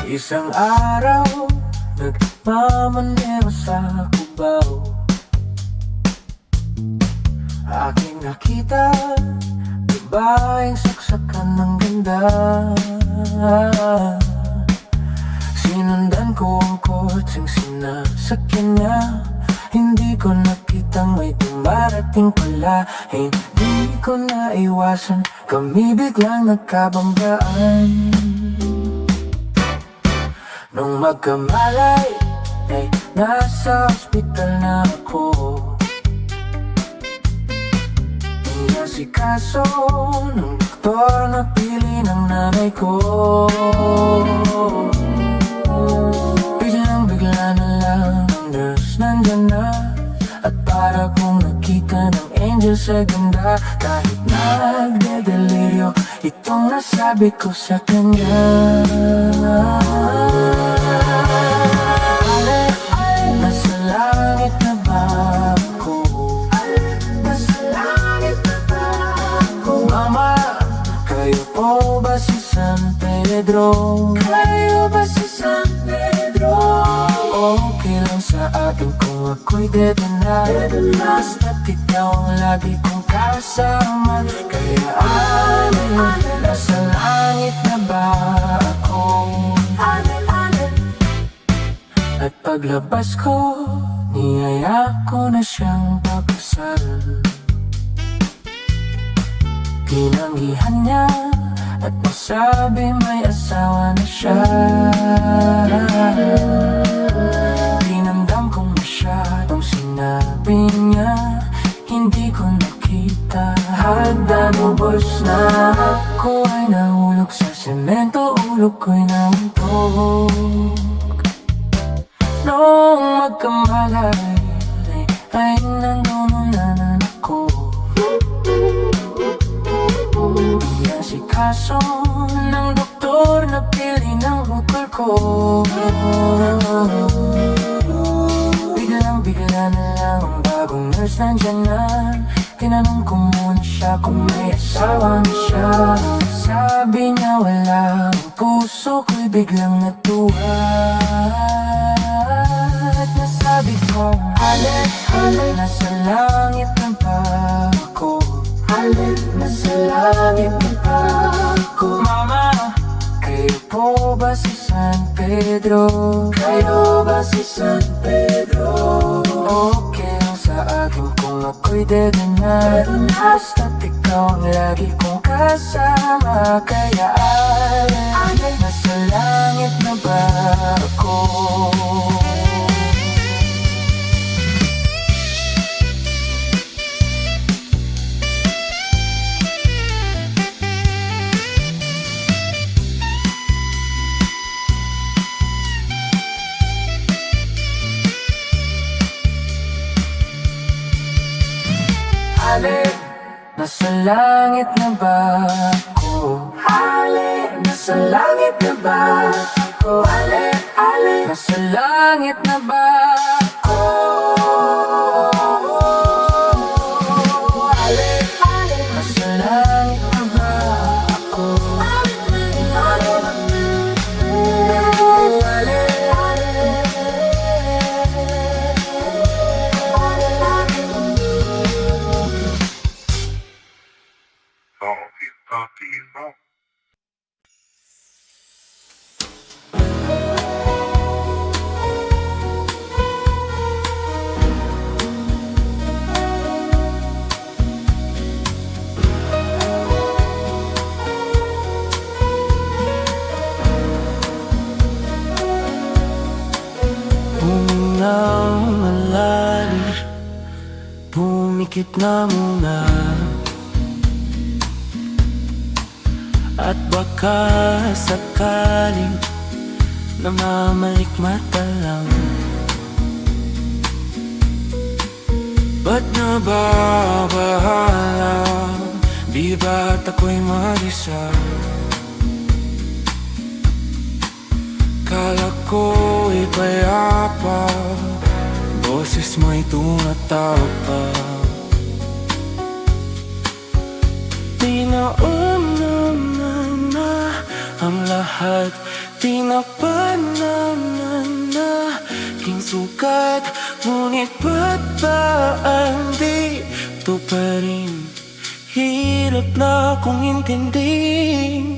Isang araw, nagmamanero sa Cubao. Aking nakita, babaeng saksakan ng ganda. Sinundan ko ang kotseng sinasakyan niya. Hindi ko nakitang may dumarating pala. Hindi ko naiwasan, kami biglang nagkabanggaan. Nung magkamalay, ay nasa ospital na ako. Inasikaso ng doktor na pili ng nanay ko. Biglang-bigla na lang ang nurse nandyan na. At para kong nakita ng angel sa ganda. Kahit nagdedeliryo, itong nasabi ko sa kanya. Nasa langit na ba ako? Nasa langit na ba ako? Mama, kayo po ba si San Pedro? Kayo ba si San Pedro? Okay lang sa akin kung ako'y dead na. Basta't ikaw ang lagi kong kasama. Kaya nasa langit na ba ako? At paglabas ko, niyaya ko na siyang papasal. Tinanggihan niya at nasabi may asawa na siya. Tinamdam kong masyadong sinabi niya. Hindi ko nakita, hagdan ubos na. Ako ay nahulog sa semento, ulo ko'y namuntok. Noong magkamalay, ay nandun na ako. Inasikaso ng doktor na pili ng ukol ko. Biglang-bigla na lang ang bagong nurse nandyan na. Tinanong ko muna siya kung may asawa na siya. Sabi niya wala, ang puso ko'y biglang natuwa. Sabi ko, nasa langit na ba ako? Nasa langit na ba ako? Mama, kayo po ba si San Pedro? Kayo ba si San Pedro? Okay lang sa akin kung ako'y dead na. Basta't ikaw ang lagi kong kasama. Kaya nasa langit na ba ako? Nasa langit na ba ako? Nasa langit na ba ako? Nasa langit na ba ako? Nasa langit na ba ako? Humingang malalim, pumikit na muna. At baka sakaling namamalik mata lang. Ba't nababahala? Di ba't ako'y mag-isa? Kala ko'y payapa, boses mo'y tumatawag pa. Di naunang na ang lahat di na pananaging sukat. Ngunit ba't ba andito pa rin? Hirap na kong intindihin.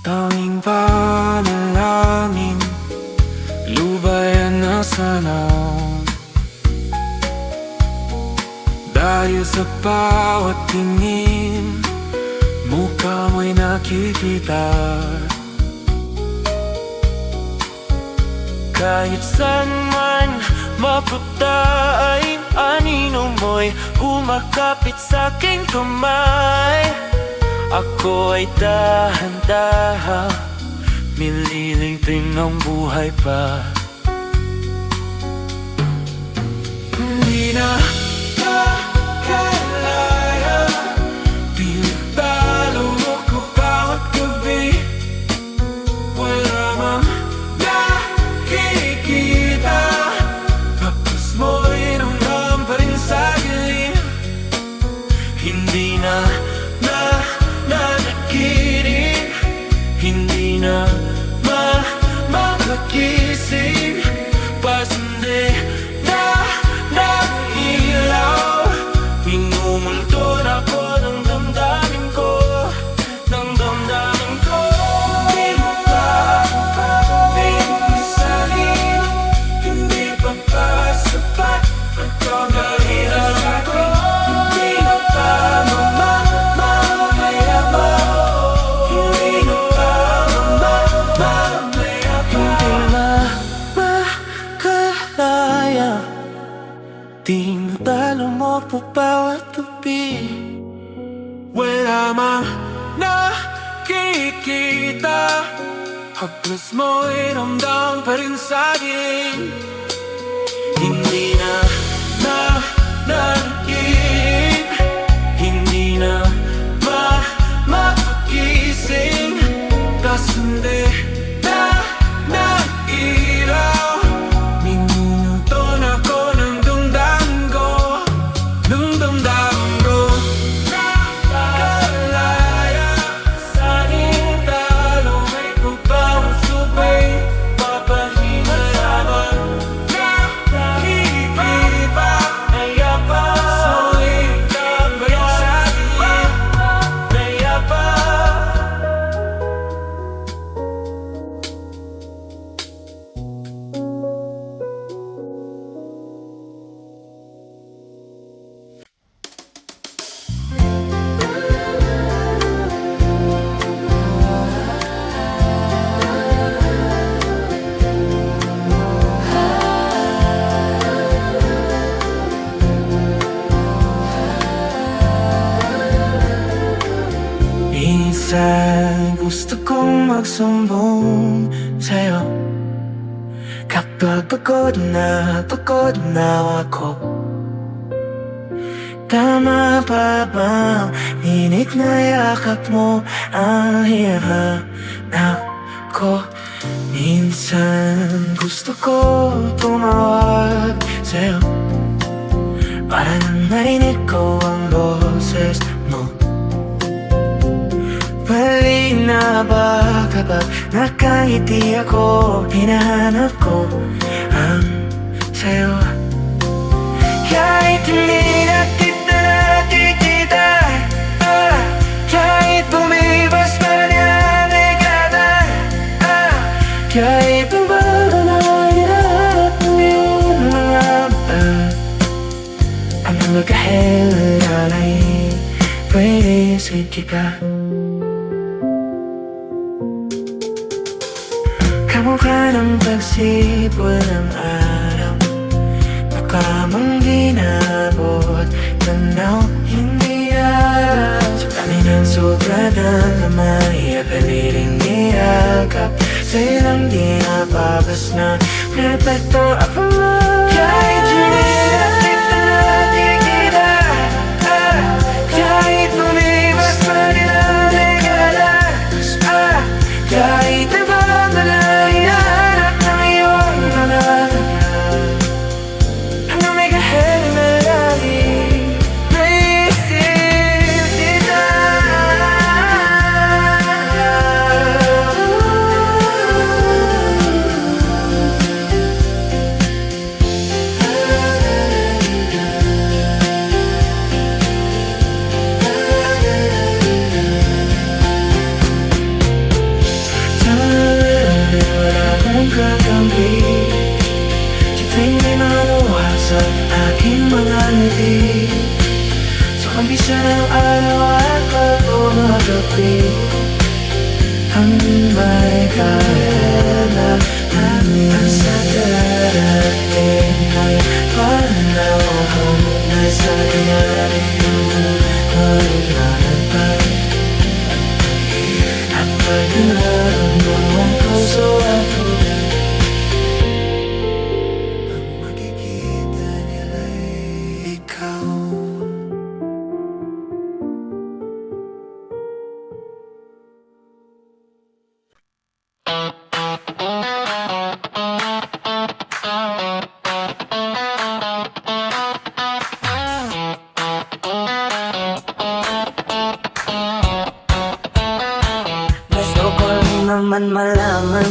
Tanging panalangin, lubayan na sana. Dahil sa bawat tingin, mukha mo'y nakikita. Kahit saan man mapunta ay anino mo'y umakapit sa'king kamay. Ako ay dahan-dahan nililingting ng buhay pa. Hindi na makalaya, tinatalo mo ko bawat gabi. Wala mang nakikita, tapos mo'y ramdam pa rin sa gilid. Hindi na nakikinig, hindi na makagising. Pasindi na ilaw, minumulto na ko ng damdamin ko, ng damdamin ko. Di mo pa pinagsalin, hindi pa ba sapat ang kagahiran ko? Hindi na pa tinatalo mo po bawat gabi. Wala mang nakikita, haplos mo'y ramdam pa rin sa'kin. Hindi na nakikinig, hindi na makagising. Kasindi na ilaw, minumuto na ko ng damdamin ko, ng damdamin ko. Nakalaya sa talo, may pagpawang subay, papahinga lamang. Nakikita, nayapa, sulit na ba yung sa'kin? Nayapa. Minsan gusto kong magsumbong sa'yo kapag pagod na ako. Tama pa bang init na yakap mo ang hinahanap ko? Minsan gusto ko tumawag sa'yo para lang marinig ko ang boses mo. Mali na ba kapag nakangiti ako? Hinahanap ko ang sayo. Kahit hindi na kita nakikita, kahit bumibas pa rin ang dekada, kahit bago na hinahanap mo yung mga mata, ang magkahilan ay pwede sige ka. Kamukha ng pagsipol ng araw, nakamang ginabot, tanaw, hindi alam. Sa kaninang sobra ng lamay at paniling niyakap, sa'yo lang di napapas na perfecto ako mo. Kahit hindi na kita nakikita, kahit lumibas pa rin ang dekada, kahit nabago na hinahanap ng iyong mga ano may kahel na lagi naisip kita.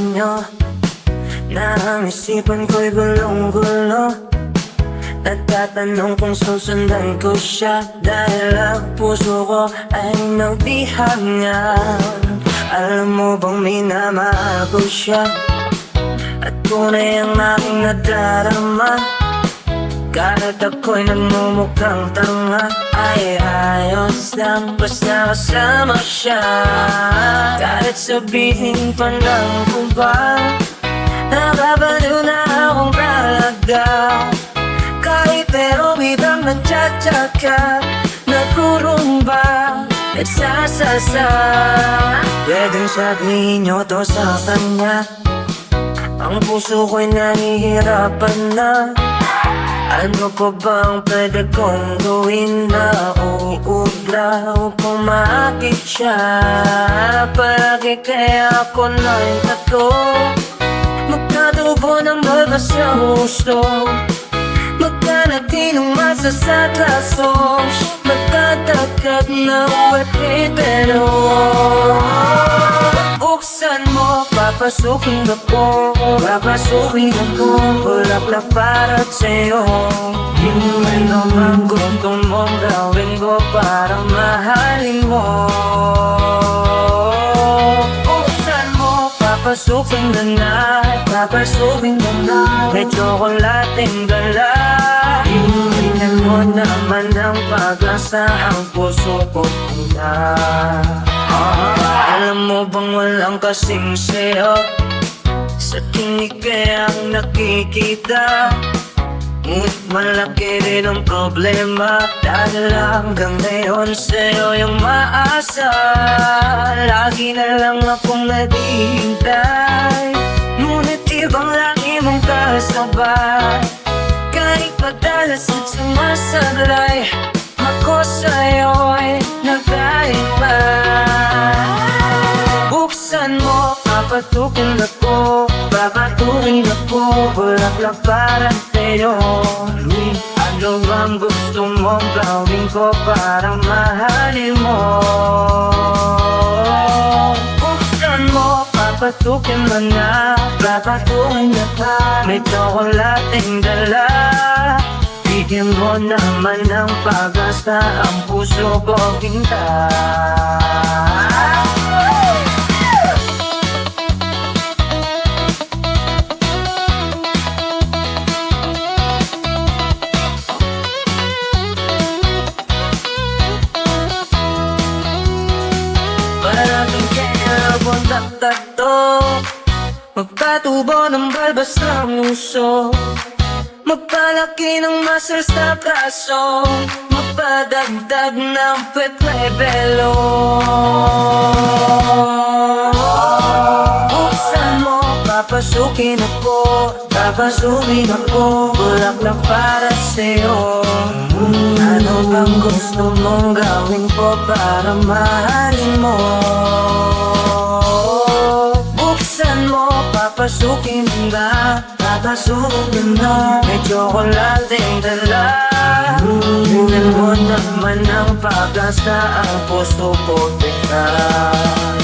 nyo na ang isipan ko'y gulong-gulo. Nagtatanong kung susundan ko siya dahil ang puso ko ay nagbihangan. Alam mo bang minamahal ko siya at tunay ang aking nadarama. Kahit ako'y nagmumukhang tanga, ay ayos lang basta kasama siya. Kahit sabihin pa ng kuba, nakabaliw na akong talaga. Kahit pero biglang nagtsatsaga, nagkurumba, nagsasasa. Pwedeng sabihin nyo to sa kanya, ang puso ko'y nahihirapan na. Ano pa bang pwede kong gawin na uubra upang maakit siya? Palagi kaya ako na'y tato, magkatubo ng baga sa gusto, magkanatinong masa sa kaso, magkatakat na uwapit pero buksan mo, papasukin ako, papasukin ako, bulaklak para sa'yo. Yung naman gusto mong gawin ko para mahalin mo. Buksan mo, papasukin ka na, papasukin ka na, may tsokolating gala. Tingnan mo naman ang pag-asa, ang puso ko na. Alam mo bang walang kasing sayo, sa tinig kayang nakikita. Ngunit malaki rin ang problema, dahil hanggang ngayon sa'yo yung maasa. Lagi na lang akong naghihintay, ngunit ibang lagi mong kasabay. Kahit madalas at sumasablay, ako sa'yo'y nagkaiba. Buksan mo, papatukin ako, papatukin ako, bulaklak para sa'yo. Ano bang gusto mong gawin ko para mahalin mo? Buksan mo, papatukin mo na, papatukin ka, may tsokolating dala. Bigyan mo naman ng pag-asa, ang puso ko ginta. Parating kaya buntak tato, magpatubo ng balbas ng uso, magpalaki ng muscles na braso, magpadagdag ng pepebelo. Buksan mo, papasukin ako, papasukin ako, bulaklak para sa'yo. Ano bang gusto mong gawin ko para mahalin mo? Buksan mo, papasukin na, papasukin na, may tsokolating dala. Tingnan mo naman ang pag-asa, ang puso ko tingnan.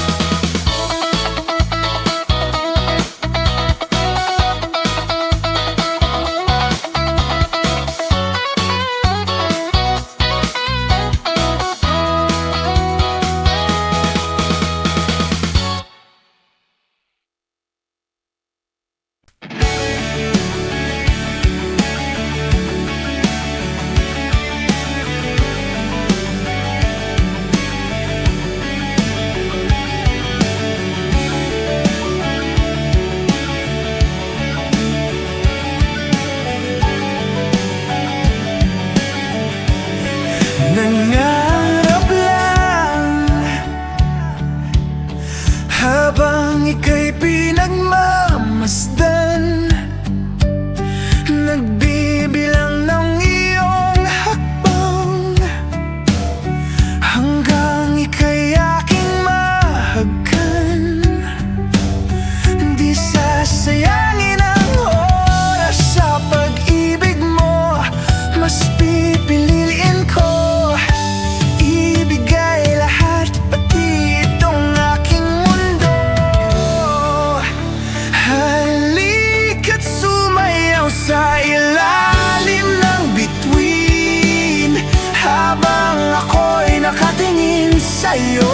habang ako'y nakatingin sa'yo.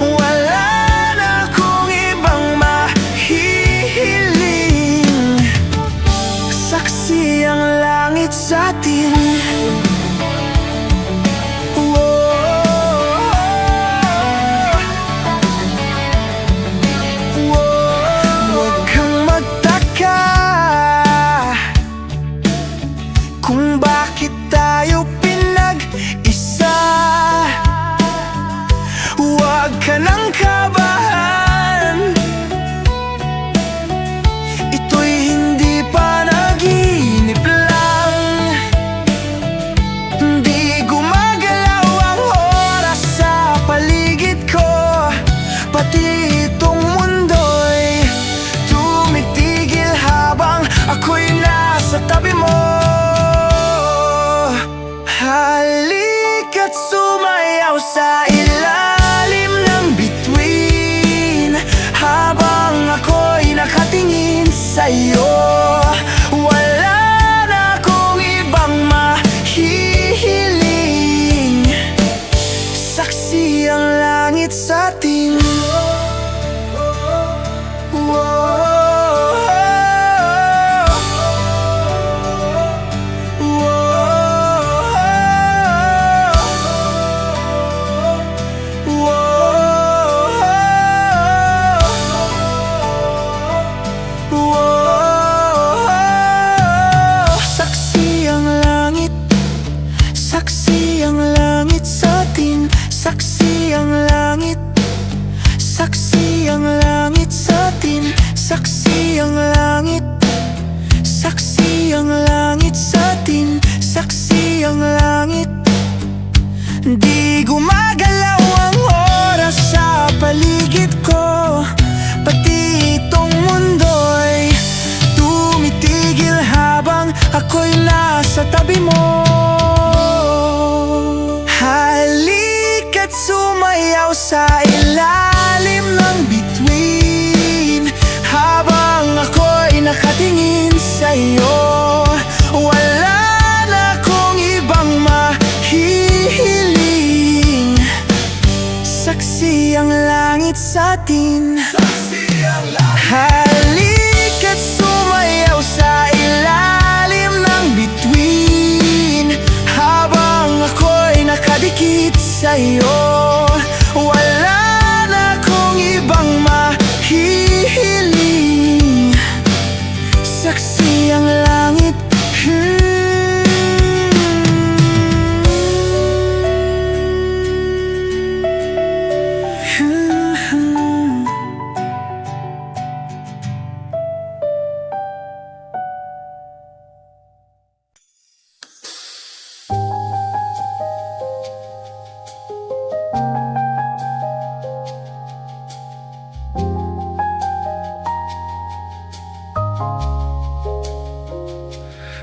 Wala na akong ibang mahihiling. Saksi ang langit sa atin. Huwag kang magtaka kung bakit tayo pinag-isa. Huwag ka nang kabahan, ito'y hindi panaginip lang. Di gumagalaw ang oras sa paligid ko, pati itong mundo'y tumitigil habang ako'y nasa tabi mo. Halika't sumayaw sa ilalim ng bituin habang ako'y nakatingin sa'yo. Wala na akong ibang mahihiling. Saksi ang langit sa atin. Saksi ang langit, saksi ang langit sa atin. Saksi ang langit, saksi ang langit sa atin. Saksi ang langit, saksi ang langit sa atin. Saksi ang langit. Di gumagalaw ang oras sa paligid ko, pati itong mundo'y tumitigil habang ako'y nasa tabi mo. Halika't sumayaw sa ilalim ng bituin habang ako'y nakatingin sa'yo. Wala na akong ibang mahihiling. Saksi ang langit sa atin. Halika't sumayaw sa ilalim ng bituin habang ako'y nakadikit sa'yo. Wala na akong ibang mahihiling. Saksi ang langit.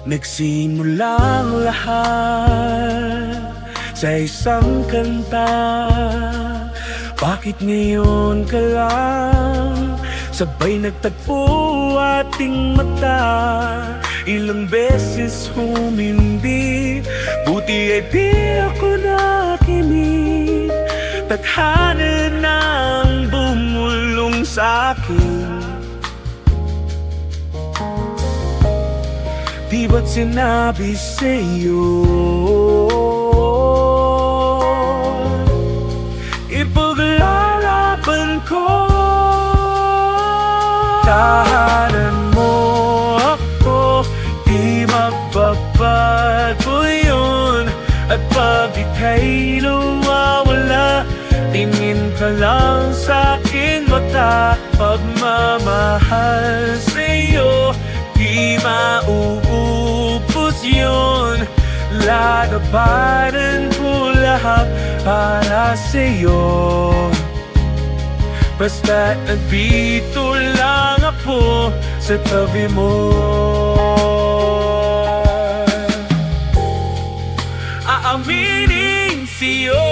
Nagsimula ang lahat sa isang kanta. Bakit ngayon ka lang sabay nagtagpo ating mata? Ilang beses humindi, buti ay di ako nakinig. Tadhana nang bumulong sa'kin. Di ba't sinabi sa'yo ipaglalaban ko? Tahanan mo ako, di magbabago yun. At pag ika'y nawawala, tingin ka lang sa'kin mata. Pagmamahal sa'yo, di mauubos yun. Lalabanan ko lahat para sa'yo. Basta't nandito lang ako sa tabi mo. Aaminin sa'yo,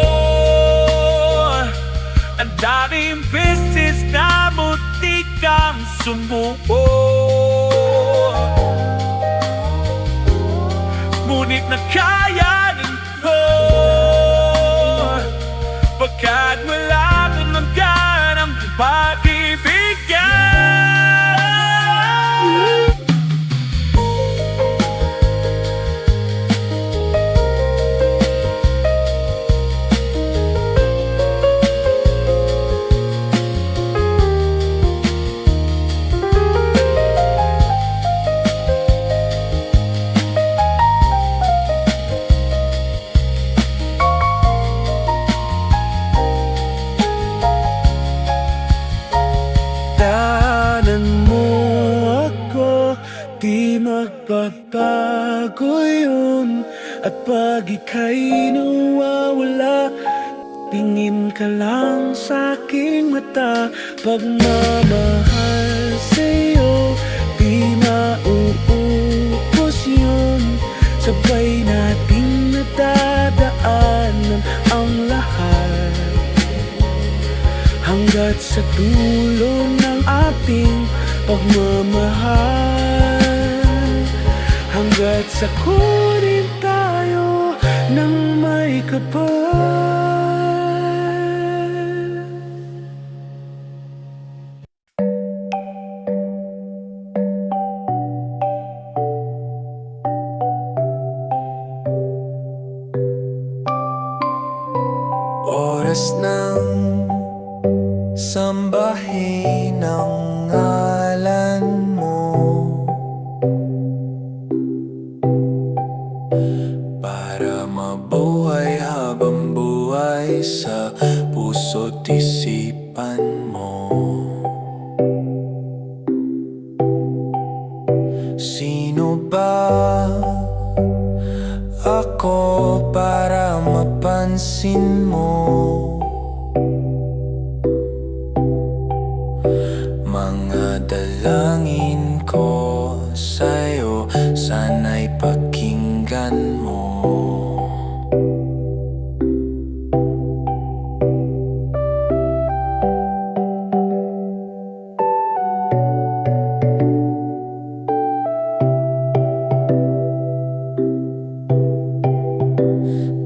ang daming beses na muntik kang sumuko. Ngunit nakayanan ko magbabago yun. At pag ika'y nawawala, tingin ka lang sa aking mata. Pagmamahal sa'yo, di mauubos yun. Sabay nating nadadaanan ang lahat, hanggat sa dulo ng ating pagmamahal. Hanggat sa kunin tayo ng may kapal. Oras ng sambahin ang ngalan mo, para mabuhay habang buhay sa puso't isipan mo. Sino ba ako para mapansin mo? Mga dalangin ko sa'yo, sana'y pakinggan mo.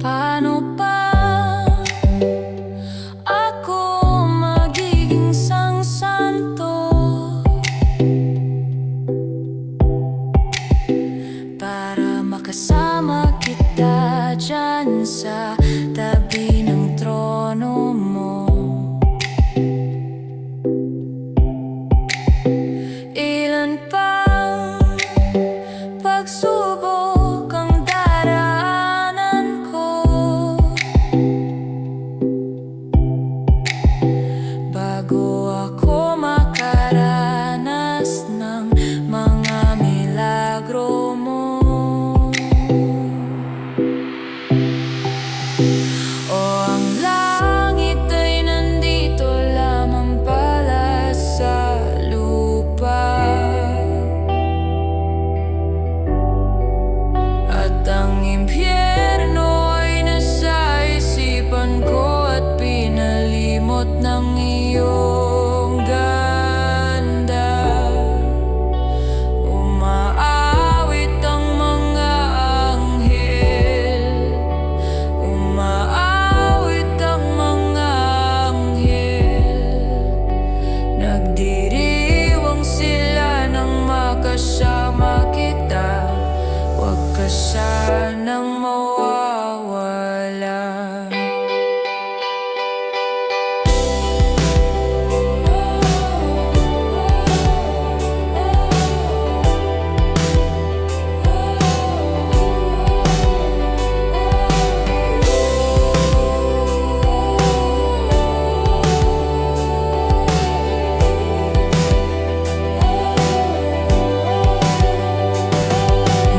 Paano ba ako magiging santo para makasama kita dyan sa tabi ng trono mo? Ilan pang pagsubok ang daraanan ko bago ako makaranas ng mga milagro mo. O ang langit ay nandito lamang pala sa lupa, at ang impyerno ay nasa isipan ko at pinalimot ng iyong ganda. Umaawit ang mga anghel, umaawit ang mga anghel, nagdiriwang sila nang makasama kita. Huwag ka sanang mawawala.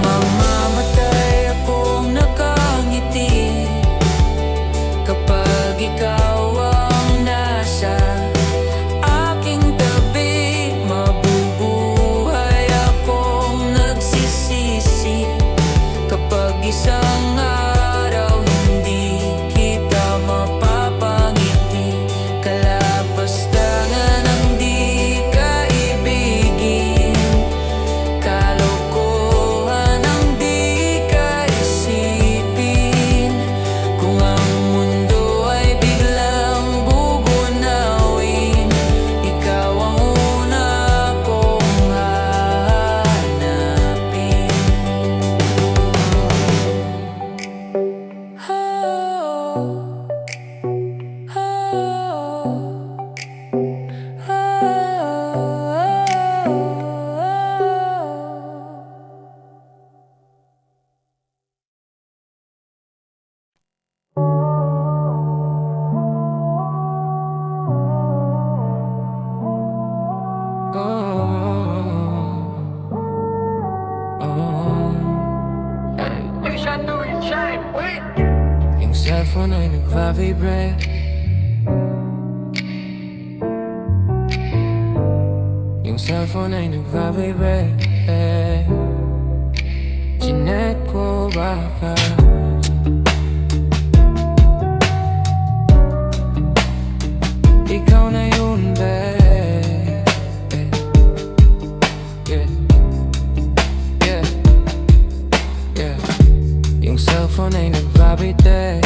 Mamamatay ako cellphone ay nagva-vibrate. Yung cellphone ay nagva-vibrate. Chinek ko baka ikaw na yun, babe. Yeah. Yeah. Yeah. Yung cellphone ay nag-vibrate.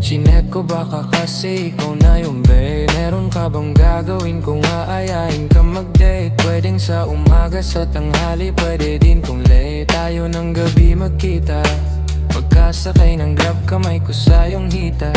Chinek ko baka kasi ikaw na yung babe. Meron ka bang gagawin kung aayain ka mag-date? Pwedeng sa umaga, sa tanghali, pwede din kung late. Tayo ng gabi magkita. Pagkasakay ng grab, kamay ko sa iyong hita.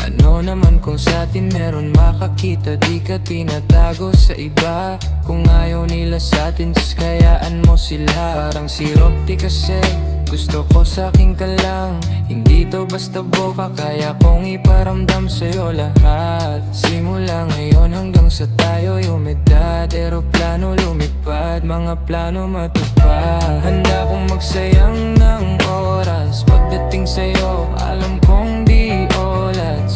Ano naman kung sa atin meron makakita? Di ka tinatago sa iba. Kung ayaw nila sa atin, just kayaan mo sila. Parang sirop di kasi gusto ko sa'kin ka lang. Hindi to basta boka, kaya kong iparamdam sa'yo lahat. Simula ngayon hanggang sa tayo'y umedad. Eroplano lumipad, mga plano matupad. Handa kong magsayang ng oras. Pagdating sa'yo, alam kong di oras.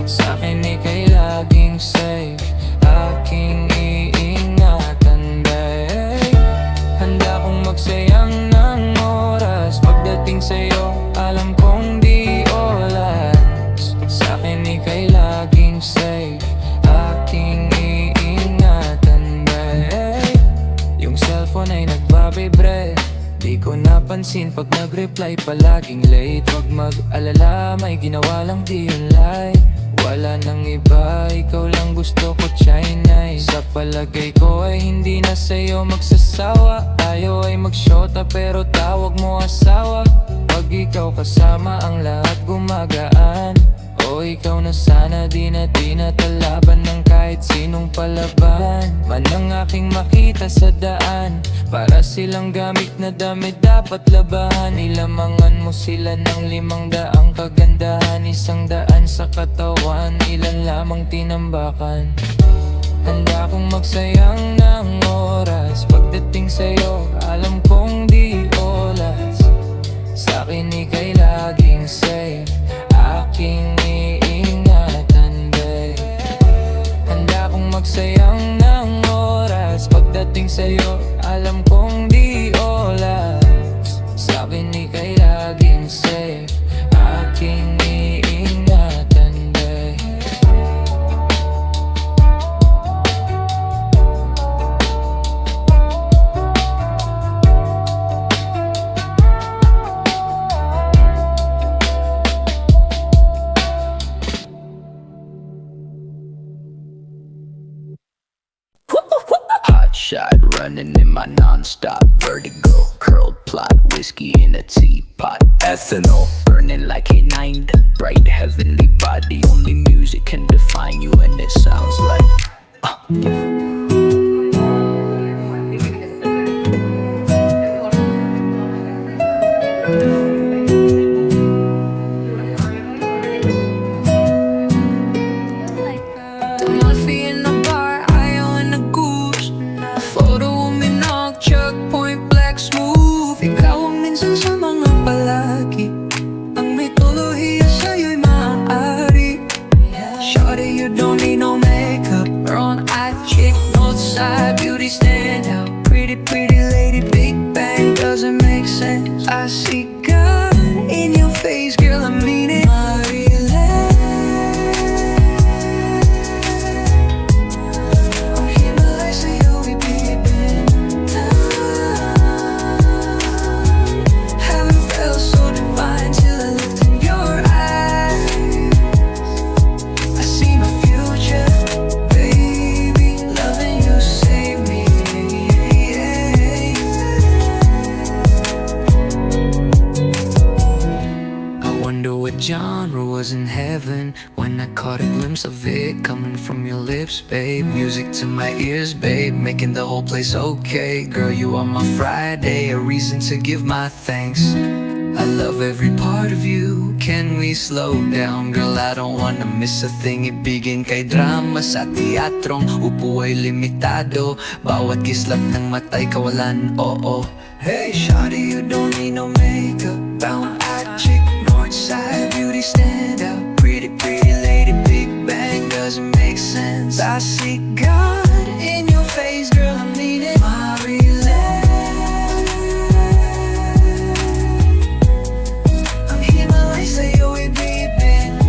Sa'kin ika'y laging safe, aking iingatan, babe. Handa kong magsayang ng oras. Pagdating sa'yo, alam kong di oras. Sa'kin ika'y laging safe, aking iingatan, babe. Yung cellphone ay nagbabibre. Di ko napansin pag nag-reply palaging late. Huwag mag-alala, may ginawa lang di yun like. Wala nang iba, ikaw lang gusto ko China. Sa palagay ko ay hindi na sa'yo magsasawa. Tayo ay magsyota pero tawag mo asawa. Pag ikaw kasama ang lahat gumagaan. O ikaw na sana, di na tinatalaban ng kahit sinong palaban. Man ang aking makita sa daan, para silang gamit na damit dapat labahan. Ilamangan mo sila ng 500 kagandahan. 100 sa katawan, ilan lamang tinambakan. Handa kong magsayang ng oras. Pagdating sa'yo, alam kong di oras. Sa'kin ika'y laging safe, aking iingatan, babe. Handa kong magsayang ng oras. Pagdating sa'yo, alam kong di oras. Sa'kin ika'y laging safe, aking iingatan, babe. Hot shot running in my non-stop vertigo. Curled plot, whiskey in a teapot. Ethanol burning like a 9. Bright heavenly body. Only music can define you, and it sounds like Coffee in the bar, ayaw na goose. Photo uminog, checkpoint black smooth. Ikaw ang minsan sa mga palagi. Ang mitolohiya sa'yo'y maaari. Shawty, you don't need no makeup. Brown eyed chick, north side, beauty stand out. Pretty, pretty lady, big bang, doesn't make sense. I see God in your face, girl, I mean it. Genre was in heaven when I caught a glimpse of it coming from your lips, babe. Music to my ears, babe, making the whole place okay. Girl, you are my Friday, a reason to give my thanks. I love every part of you. Can we slow down? Girl, I don't wanna miss a thing. Ibigin kay drama sa teatrong upo ay limitado. Bawat kislap ng matay kawalan, oo. Hey, shawty, you don't need no makeup. Brown eyed chick, north side, side, beauty stand out. Pretty, pretty lady, Big Bang doesn't make sense. I see God in your face, girl, I'm needing Maryland. I'm here, my life, say yo, we been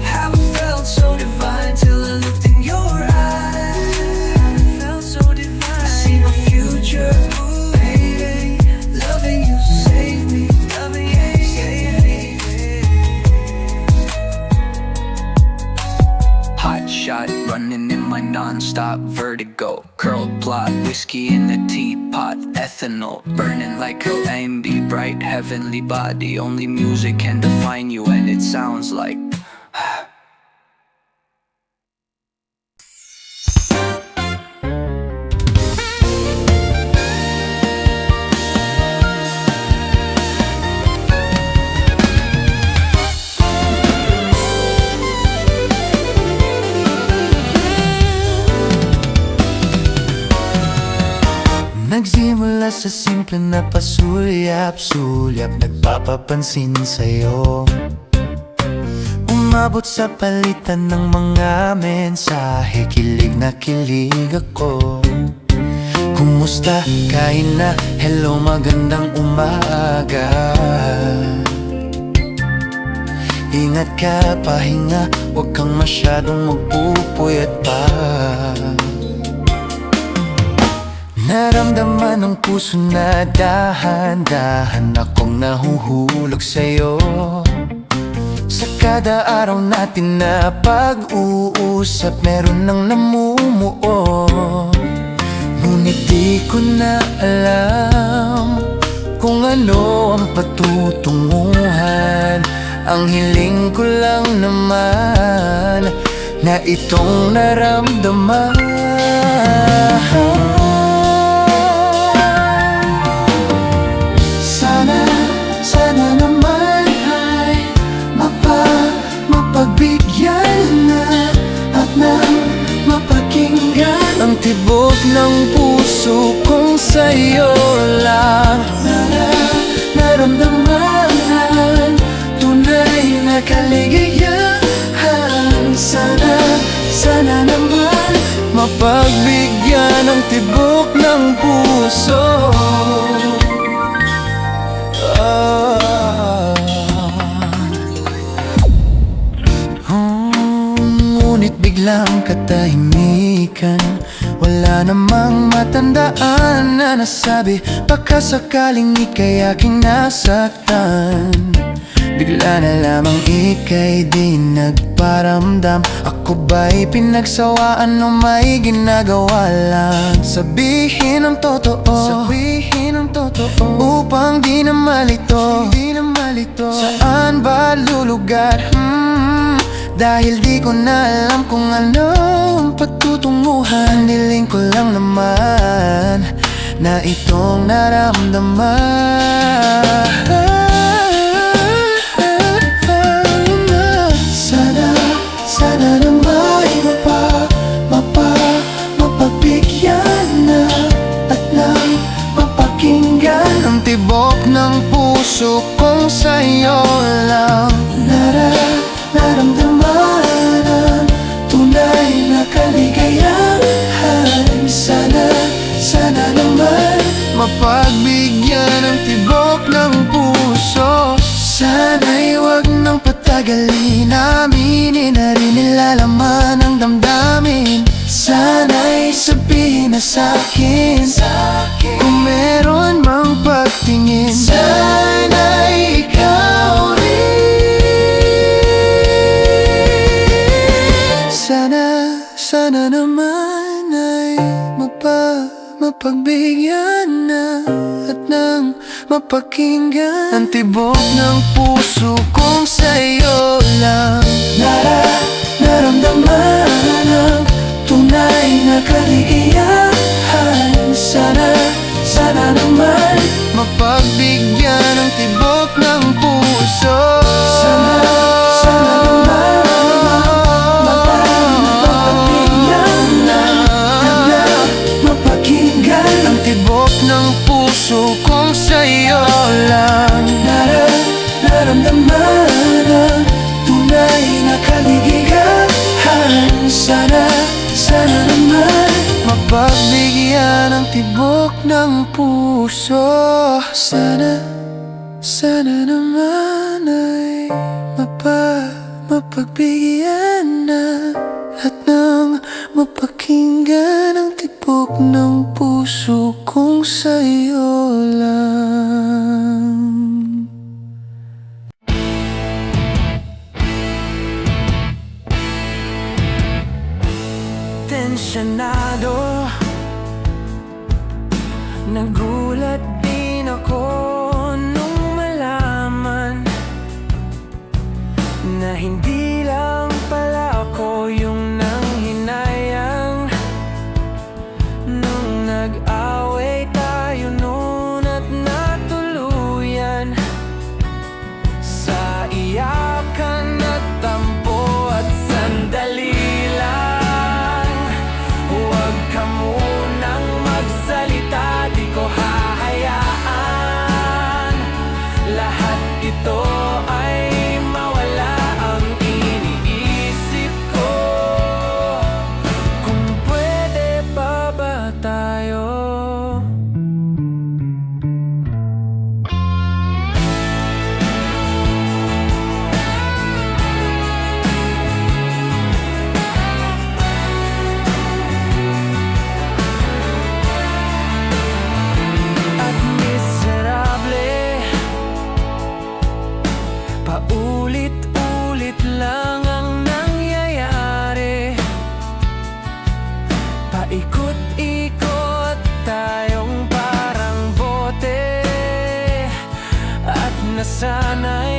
How it felt so divine till I looked in your eyes. How it felt so divine. I see my future, baby. Loving you save me, loving you save me. Hot shot running in my non-stop vertigo. Curled plot, whiskey in a teapot. Ethanol burning like a AMB. Bright heavenly body. Only music can define you, and it sounds like Nagsimula sa simple na pasulyap-sulyap, nagpapapansin sa'yo. Umabot sa palitan ng mga mensahe, kilig na kilig ako. Kumusta? Kain na? Hello, magandang umaga. Ingat ka, pahinga, huwag kang masyadong magpupuyat pa. Naramdaman ng puso na dahan-dahan akong nahuhulog sa'yo. Sa kada araw natin na pag-uusap, meron nang namumuo. Ngunit di ko na alam kung ano ang patutunguhan. Ang hiling ko lang naman na itong naramdaman. Sana naman ay mapagbigyan na at nang mapakinggan ang tibok ng puso kong sa'yo lang naramdaman. Tunay na kaligayahan. Sana naman mapagbigyan ang tibok ng puso. Ngunit biglang katahimikan, wala namang matandaan na nasabi, baka sakaling ika'y aking nasaktan. Bigla na lamang ika'y di nagparamdam. Ako ba'y pinagsawaan o may ginagawa lang? Sabihin ang totoo, upang di na malito. Saan ba lulugar? Dahil di ko na alam kung ano ang patutunguhan. Niling ko lang naman na itong naramdaman. Sana naman mapagbigyan na at nang mapakinggan ang tibok ng puso kong sa'yo lang naramdaman ang tunay na kaligayahan. Sana naman mapagbigyan ang tibok ng puso. Sana'y wag nang patagalin, aminin na rin nilalaman ang damdamin. Sana'y sabihin na sa'kin kung meron mang pagtingin. Sana'y ikaw rin. Sana naman ay mapagbigyan na at nang mapakinggan ang tibok ng puso kong sa'yo lang naramdaman ang tunay na kaligayahan. Sana naman mapagbigyan ang tibok ng puso. Sana naman mapagbigyan na mapakinggan ang tibok ng puso kong sa'yo lang mapagbigyan ng tibok ng puso. Sana naman ay mapagbigyan na at nang mapakinggan ang tibok ng puso kung sa'yo lang. Tensyonado, nagulat din ako nung malaman na hindi lang pala ako yung nanghinayang nung nag-away tayo noon at natuluyan sa iyakan at tampo at sandali lang. Huwag ka munang magsalita, di ko hahayaan lahat ito ay mawala. Ang iniisip ko, kung pwede pa ba tayo? At miserable, paulit-ulit lang ang nangyayari. Paikot-ikot tayong parang bote at nasanay